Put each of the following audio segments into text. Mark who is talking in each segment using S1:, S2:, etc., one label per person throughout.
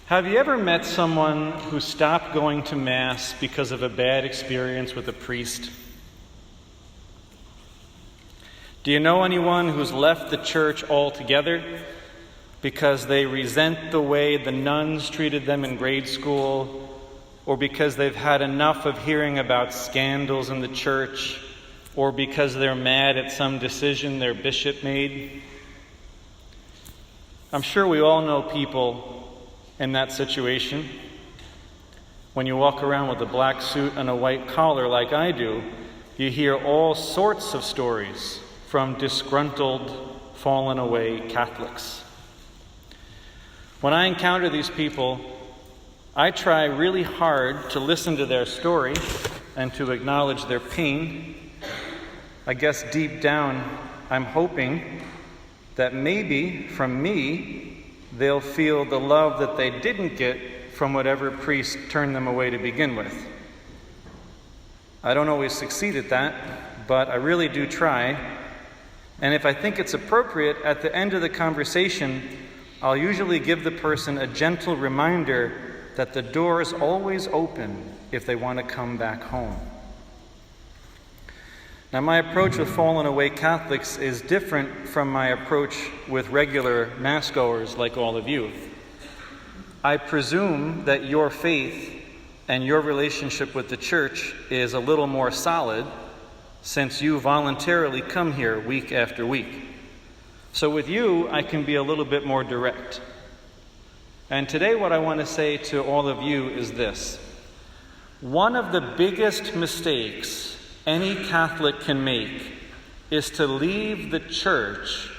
S1: Have you ever met someone who stopped going to Mass because of a bad experience with a priest? Do you know anyone who's left the church altogether because they resent the way the nuns treated them in grade school, or because they've had enough of hearing about scandals in the church, or because they're mad at some decision their bishop made? I'm sure we all know people in that situation. When you walk around with a black suit and a white collar like I do, you hear all sorts of stories from disgruntled, fallen away Catholics. When I encounter these people, I try really hard to listen to their story and to acknowledge their pain. I guess deep down, I'm hoping that maybe from me, they'll feel the love that they didn't get from whatever priest turned them away to begin with. I don't always succeed at that, but I really do try. And if I think it's appropriate, at the end of the conversation, I'll usually give the person a gentle reminder that the door is always open if they want to come back home. Now, my approach with fallen away Catholics is different from my approach with regular Mass-goers like all of you. I presume that your faith and your relationship with the Church is a little more solid since you voluntarily come here week after week. So with you, I can be a little bit more direct. And today what I want to say to all of you is this. One of the biggest mistakes any Catholic can make is to leave the Church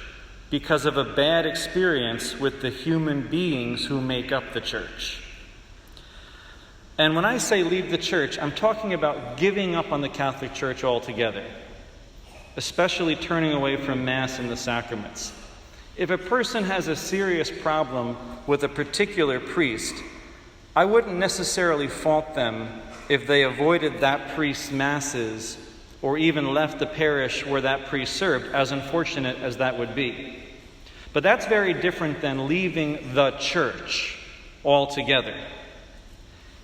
S1: because of a bad experience with the human beings who make up the Church. And when I say leave the Church, I'm talking about giving up on the Catholic Church altogether, especially turning away from Mass and the sacraments. If a person has a serious problem with a particular priest, I wouldn't necessarily fault them if they avoided that priest's Masses or even left the parish where that priest served, as unfortunate as that would be. But that's very different than leaving the Church altogether.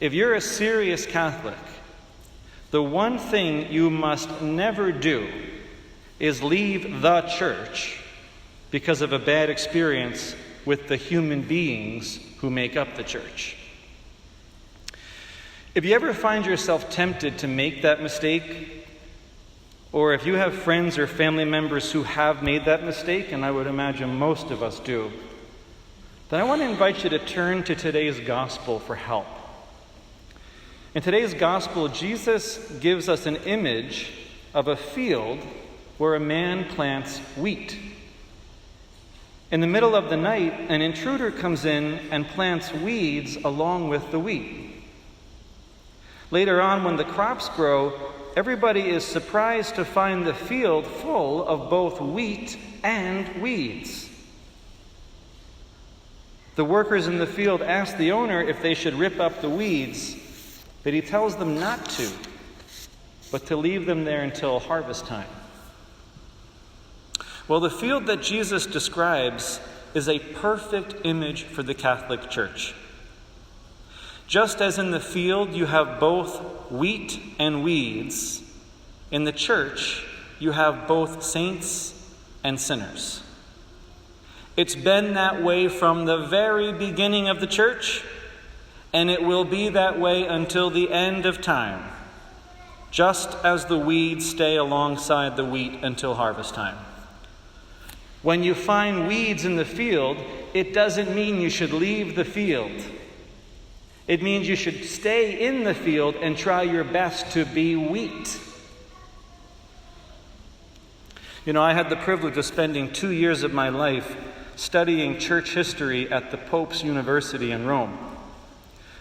S1: If you're a serious Catholic, the one thing you must never do is leave the Church because of a bad experience with the human beings who make up the Church. If you ever find yourself tempted to make that mistake, or if you have friends or family members who have made that mistake, and I would imagine most of us do, then I want to invite you to turn to today's gospel for help. In today's gospel, Jesus gives us an image of a field where a man plants wheat. In the middle of the night, an intruder comes in and plants weeds along with the wheat. Later on, when the crops grow, everybody is surprised to find the field full of both wheat and weeds. The workers in the field ask the owner if they should rip up the weeds, but he tells them not to, but to leave them there until harvest time. Well, the field that Jesus describes is a perfect image for the Catholic Church. Just as in the field you have both wheat and weeds, in the Church you have both saints and sinners. It's been that way from the very beginning of the Church, and it will be that way until the end of time, just as the weeds stay alongside the wheat until harvest time. When you find weeds in the field, it doesn't mean you should leave the field. It means you should stay in the field and try your best to be wheat. You know, I had the privilege of spending 2 years of my life studying church history at the Pope's University in Rome.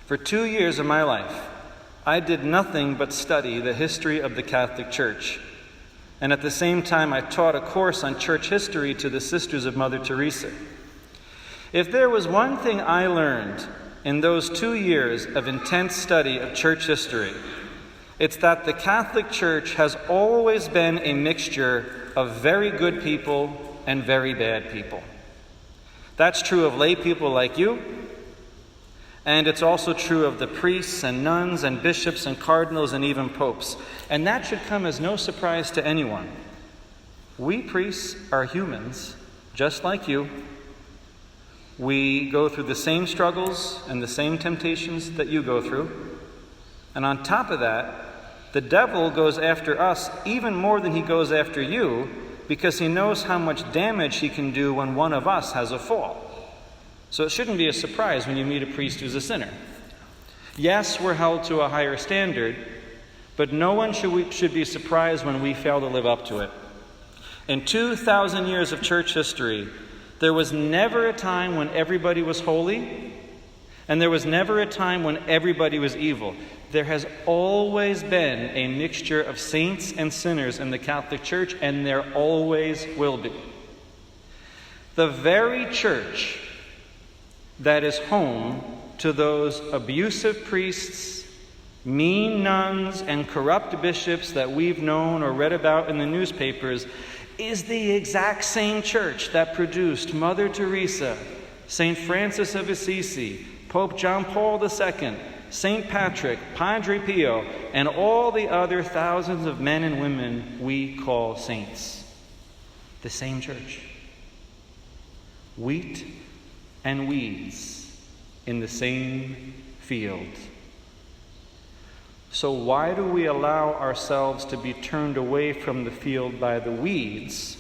S1: For 2 years of my life, I did nothing but study the history of the Catholic Church. And at the same time, I taught a course on church history to the Sisters of Mother Teresa. If there was one thing I learned in those 2 years of intense study of church history, it's that the Catholic Church has always been a mixture of very good people and very bad people. That's true of lay people like you, And it's also true of the priests and nuns and bishops and cardinals and even popes. And that should come as no surprise to anyone. We priests are humans, just like you. We go through the same struggles and the same temptations that you go through. And on top of that, the devil goes after us even more than he goes after you, because he knows how much damage he can do when one of us has a fall. So it shouldn't be a surprise when you meet a priest who's a sinner. Yes, we're held to a higher standard, but no one should be surprised when we fail to live up to it. In 2,000 years of church history, there was never a time when everybody was holy, and there was never a time when everybody was evil. There has always been a mixture of saints and sinners in the Catholic Church, and there always will be. The very church that is home to those abusive priests, mean nuns, and corrupt bishops that we've known or read about in the newspapers is the exact same church that produced Mother Teresa, St. Francis of Assisi, Pope John Paul II, St. Patrick, Padre Pio, and all the other thousands of men and women we call saints. The same church. Wheat and weeds in the same field. So why do we allow ourselves to be turned away from the field by the weeds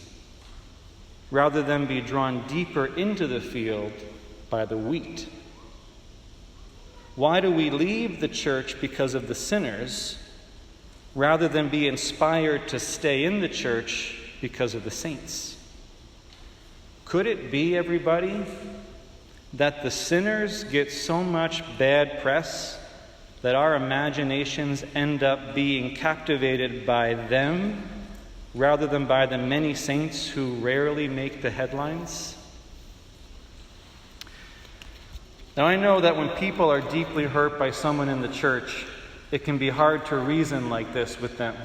S1: rather than be drawn deeper into the field by the wheat? Why do we leave the church because of the sinners rather than be inspired to stay in the church because of the saints? Could it be, everybody, that the sinners get so much bad press that our imaginations end up being captivated by them rather than by the many saints who rarely make the headlines? Now, I know that when people are deeply hurt by someone in the church, it can be hard to reason like this with them.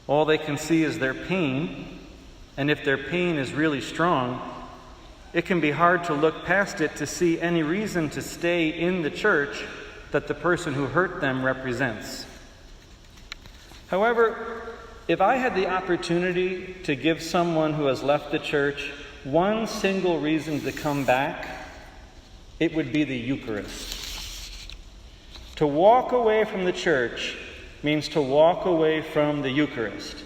S1: All they can see is their pain, and if their pain is really strong, it can be hard to look past it to see any reason to stay in the church that the person who hurt them represents. However, if I had the opportunity to give someone who has left the church one single reason to come back, it would be the Eucharist. To walk away from the church means to walk away from the Eucharist.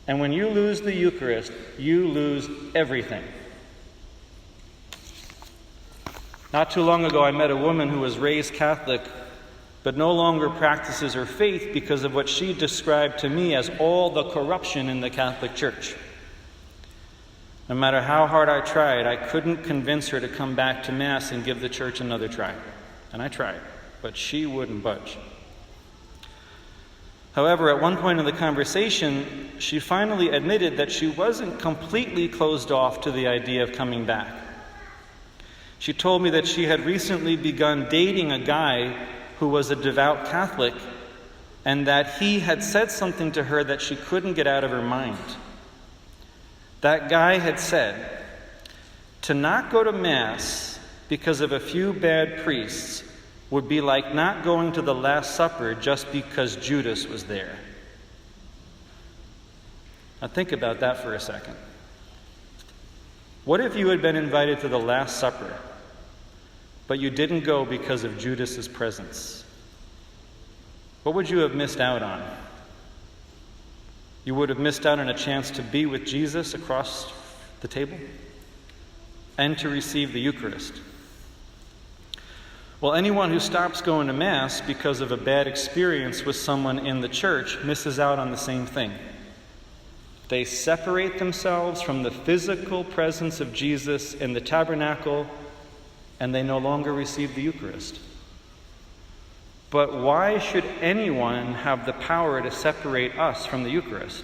S1: And when you lose the Eucharist, you lose everything. Not too long ago, I met a woman who was raised Catholic, but no longer practices her faith because of what she described to me as all the corruption in the Catholic Church. No matter how hard I tried, I couldn't convince her to come back to Mass and give the church another try. And I tried, but she wouldn't budge. However, at one point in the conversation, she finally admitted that she wasn't completely closed off to the idea of coming back. She told me that she had recently begun dating a guy who was a devout Catholic, and that he had said something to her that she couldn't get out of her mind. That guy had said, to not go to Mass because of a few bad priests would be like not going to the Last Supper just because Judas was there. Now think about that for a second. What if you had been invited to the Last Supper, but you didn't go because of Judas's presence? What would you have missed out on? You would have missed out on a chance to be with Jesus across the table and to receive the Eucharist. Well, anyone who stops going to Mass because of a bad experience with someone in the church misses out on the same thing. They separate themselves from the physical presence of Jesus in the tabernacle, and they no longer receive the Eucharist. But why should anyone have the power to separate us from the Eucharist?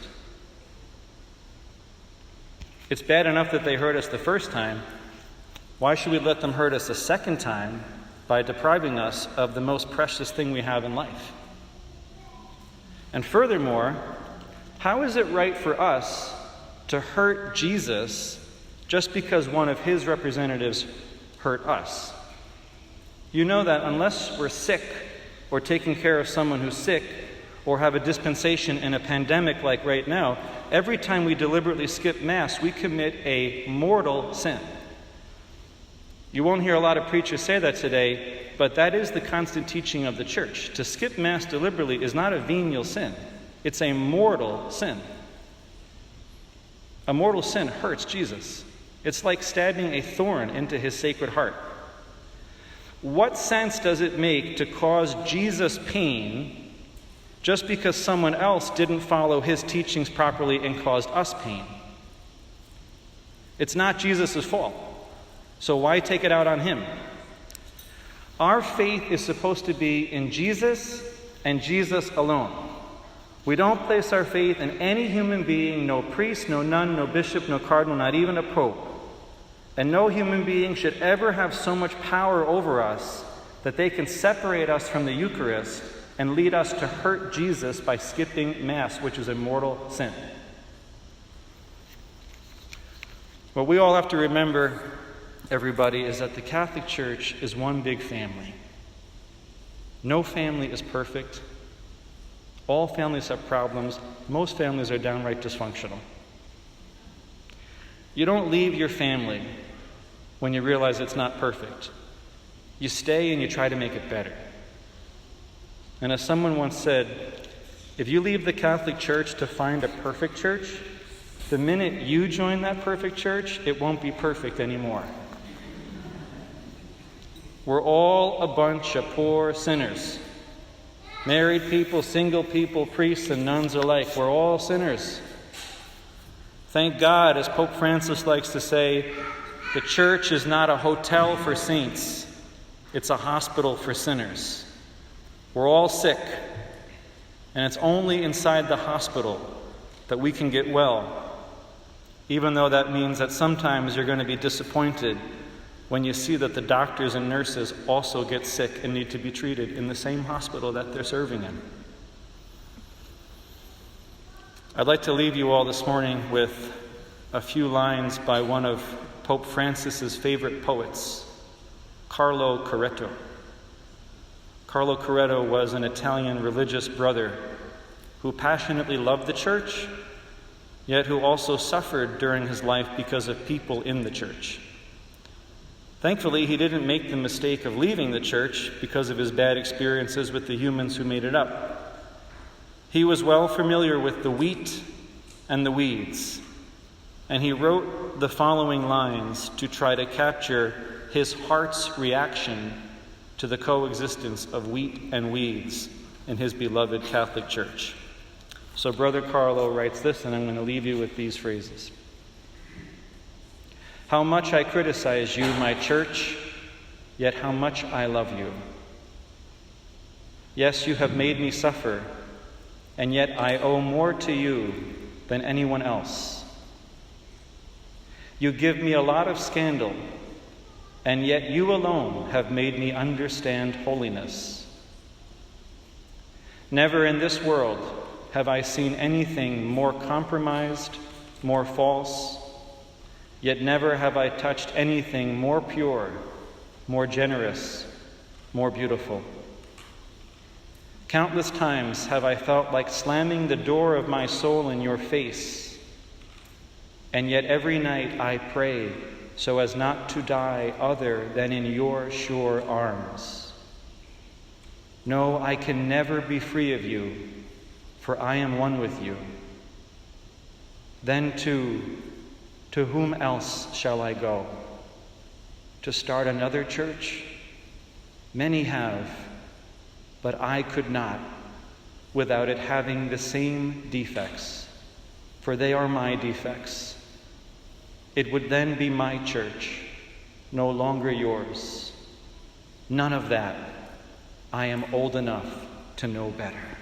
S1: It's bad enough that they hurt us the first time. Why should we let them hurt us a second time by depriving us of the most precious thing we have in life? And furthermore, how is it right for us to hurt Jesus just because one of his representatives hurt us? You know that unless we're sick or taking care of someone who's sick or have a dispensation in a pandemic like right now, every time we deliberately skip Mass, we commit a mortal sin. You won't hear a lot of preachers say that today, but that is the constant teaching of the Church. To skip Mass deliberately is not a venial sin. It's a mortal sin. A mortal sin hurts Jesus. It's like stabbing a thorn into his sacred heart. What sense does it make to cause Jesus pain just because someone else didn't follow his teachings properly and caused us pain? It's not Jesus' fault, so why take it out on him? Our faith is supposed to be in Jesus and Jesus alone. We don't place our faith in any human being, no priest, no nun, no bishop, no cardinal, not even a pope. And no human being should ever have so much power over us that they can separate us from the Eucharist and lead us to hurt Jesus by skipping Mass, which is a mortal sin. What we all have to remember, everybody, is that the Catholic Church is one big family. No family is perfect. All families have problems. Most families are downright dysfunctional. You don't leave your family when you realize it's not perfect. You stay and you try to make it better. And as someone once said, if you leave the Catholic Church to find a perfect church, the minute you join that perfect church, it won't be perfect anymore. We're all a bunch of poor sinners. Married people, single people, priests and nuns alike, we're all sinners. Thank God, as Pope Francis likes to say, the church is not a hotel for saints. It's a hospital for sinners. We're all sick, and it's only inside the hospital that we can get well, even though that means that sometimes you're going to be disappointed when you see that the doctors and nurses also get sick and need to be treated in the same hospital that they're serving in. I'd like to leave you all this morning with a few lines by one of Pope Francis's favorite poets, Carlo Coretto. Carlo Coretto was an Italian religious brother who passionately loved the church, yet who also suffered during his life because of people in the church. Thankfully, he didn't make the mistake of leaving the church because of his bad experiences with the humans who made it up. He was well familiar with the wheat and the weeds, and he wrote the following lines to try to capture his heart's reaction to the coexistence of wheat and weeds in his beloved Catholic Church. So Brother Carlo writes this, and I'm going to leave you with these phrases. How much I criticize you, my church, yet how much I love you. Yes, you have made me suffer, and yet I owe more to you than anyone else. You give me a lot of scandal, and yet you alone have made me understand holiness. Never in this world have I seen anything more compromised, more false, yet never have I touched anything more pure, more generous, more beautiful. Countless times have I felt like slamming the door of my soul in your face, and yet every night I pray so as not to die other than in your sure arms. No, I can never be free of you, for I am one with you. Then too, to whom else shall I go? To start another church? Many have, but I could not without it having the same defects, for they are my defects. It would then be my church, no longer yours. None of that. I am old enough to know better.